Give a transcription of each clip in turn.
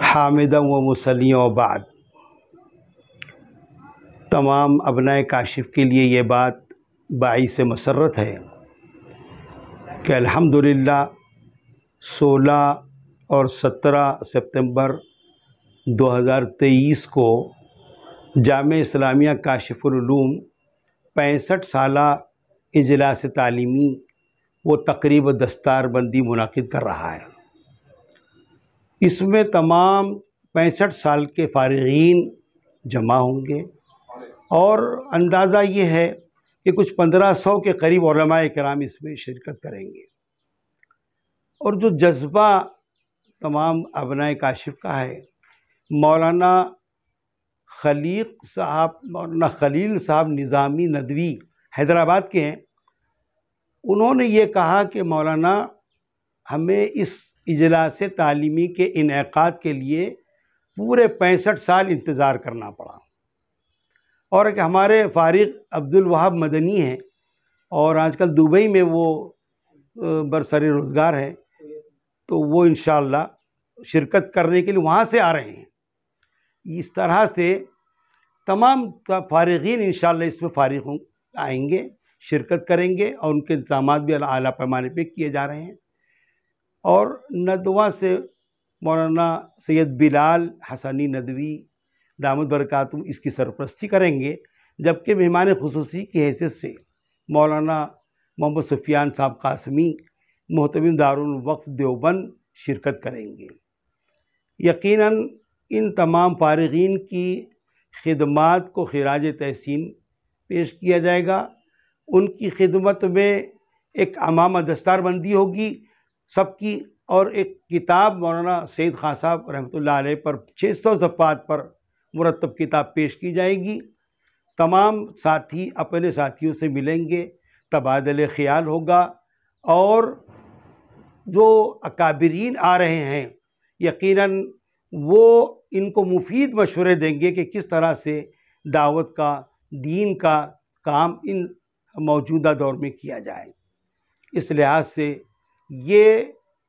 حامدا و مسلیًا و بعد۔ تمام ابنائے کاشف کے لیے یہ بات باعث مسرت ہے کہ الحمدللہ 16 اور 17 ستمبر 2023 کو جامعہ اسلامیہ کاشف العلوم 65 سالہ اجلاس تعلیمی و تقریب دستار بندی منعقد کر رہا ہے۔ اس میں تمام 65 سال کے فارغین جمع ہوں گے اور اندازہ یہ ہے کہ کچھ 1500 کے قریب علماء کرام اس میں شرکت کریں گے، اور جو جذبہ تمام ابنائے کاشف کا ہے، مولانا خلیل صاحب نظامی ندوی حیدرآباد کے ہیں، انہوں نے یہ کہا کہ مولانا ہمیں اس اجلاس تعلیمی کے انعقاد کے لیے پورے 65 سال انتظار کرنا پڑا، اور کہ ہمارے فارغ عبدالوہاب مدنی ہیں اور آج کل دبئی میں وہ برسر روزگار ہے، تو وہ انشاءاللہ شرکت کرنے کے لیے وہاں سے آ رہے ہیں۔ اس طرح سے تمام فارغین انشاءاللہ اس میں فارغ آئیں گے، شرکت کریں گے، اور ان کے انتظامات بھی اعلیٰ پیمانے پہ کیے جا رہے ہیں۔ اور ندوہ سے مولانا سید بلال حسنی ندوی دامت برکاتہم اس کی سرپرستی کریں گے، جبکہ مہمان خصوصی کی حیثیت سے مولانا محمد سفیان صاحب قاسمی محتمم دارالوقف دیوبند شرکت کریں گے۔ یقیناً ان تمام فارغین کی خدمات کو خراج تحسین پیش کیا جائے گا۔ ان کی خدمت میں ایک عمامہ دستار بندی ہوگی سب کی، اور ایک کتاب مولانا سید خان صاحب رحمۃ اللہ علیہ پر 600 صفحات پر مرتب کتاب پیش کی جائے گی۔ تمام ساتھی اپنے ساتھیوں سے ملیں گے، تبادلہ خیال ہوگا، اور جو اکابرین آ رہے ہیں یقیناً وہ ان کو مفید مشورے دیں گے کہ کس طرح سے دعوت کا، دین کا کام ان موجودہ دور میں کیا جائے۔ اس لحاظ سے یہ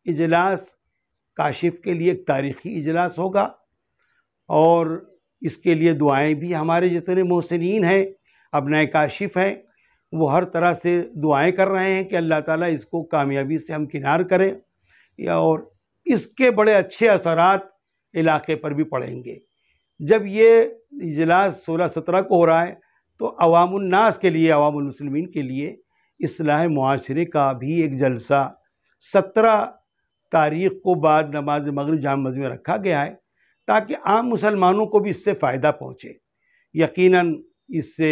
اجلاس کاشف کے لیے ایک تاریخی اجلاس ہوگا، اور اس کے لیے دعائیں بھی ہمارے جتنے محسنین ہیں، ابنائے کاشف ہیں، وہ ہر طرح سے دعائیں کر رہے ہیں کہ اللہ تعالیٰ اس کو کامیابی سے ہمکنار کرے، اور اس کے بڑے اچھے اثرات علاقے پر بھی پڑیں گے۔ جب یہ اجلاس 16-17 کو ہو رہا ہے تو عوام الناس کے لیے، عوام المسلمین کے لیے اصلاح معاشرے کا بھی ایک جلسہ 17 تاریخ کو بعد نماز مغرب جامع مسجد میں رکھا گیا ہے، تاکہ عام مسلمانوں کو بھی اس سے فائدہ پہنچے۔ یقیناً اس سے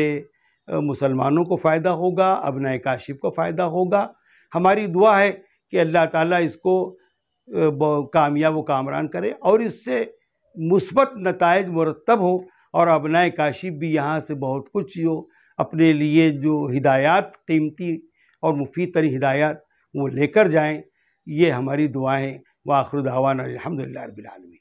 مسلمانوں کو فائدہ ہوگا، ابنائے کاشف کو فائدہ ہوگا۔ ہماری دعا ہے کہ اللہ تعالیٰ اس کو کامیاب و کامران کرے، اور اس سے مثبت نتائج مرتب ہوں، اور ابنائے کاشف بھی یہاں سے بہت کچھ جو اپنے لیے جو ہدایات، قیمتی اور مفید ترین ہدایات وہ لے کر جائیں۔ یہ ہماری دعائیں۔ وآخر دعوانا الحمدللہ رب العالمین۔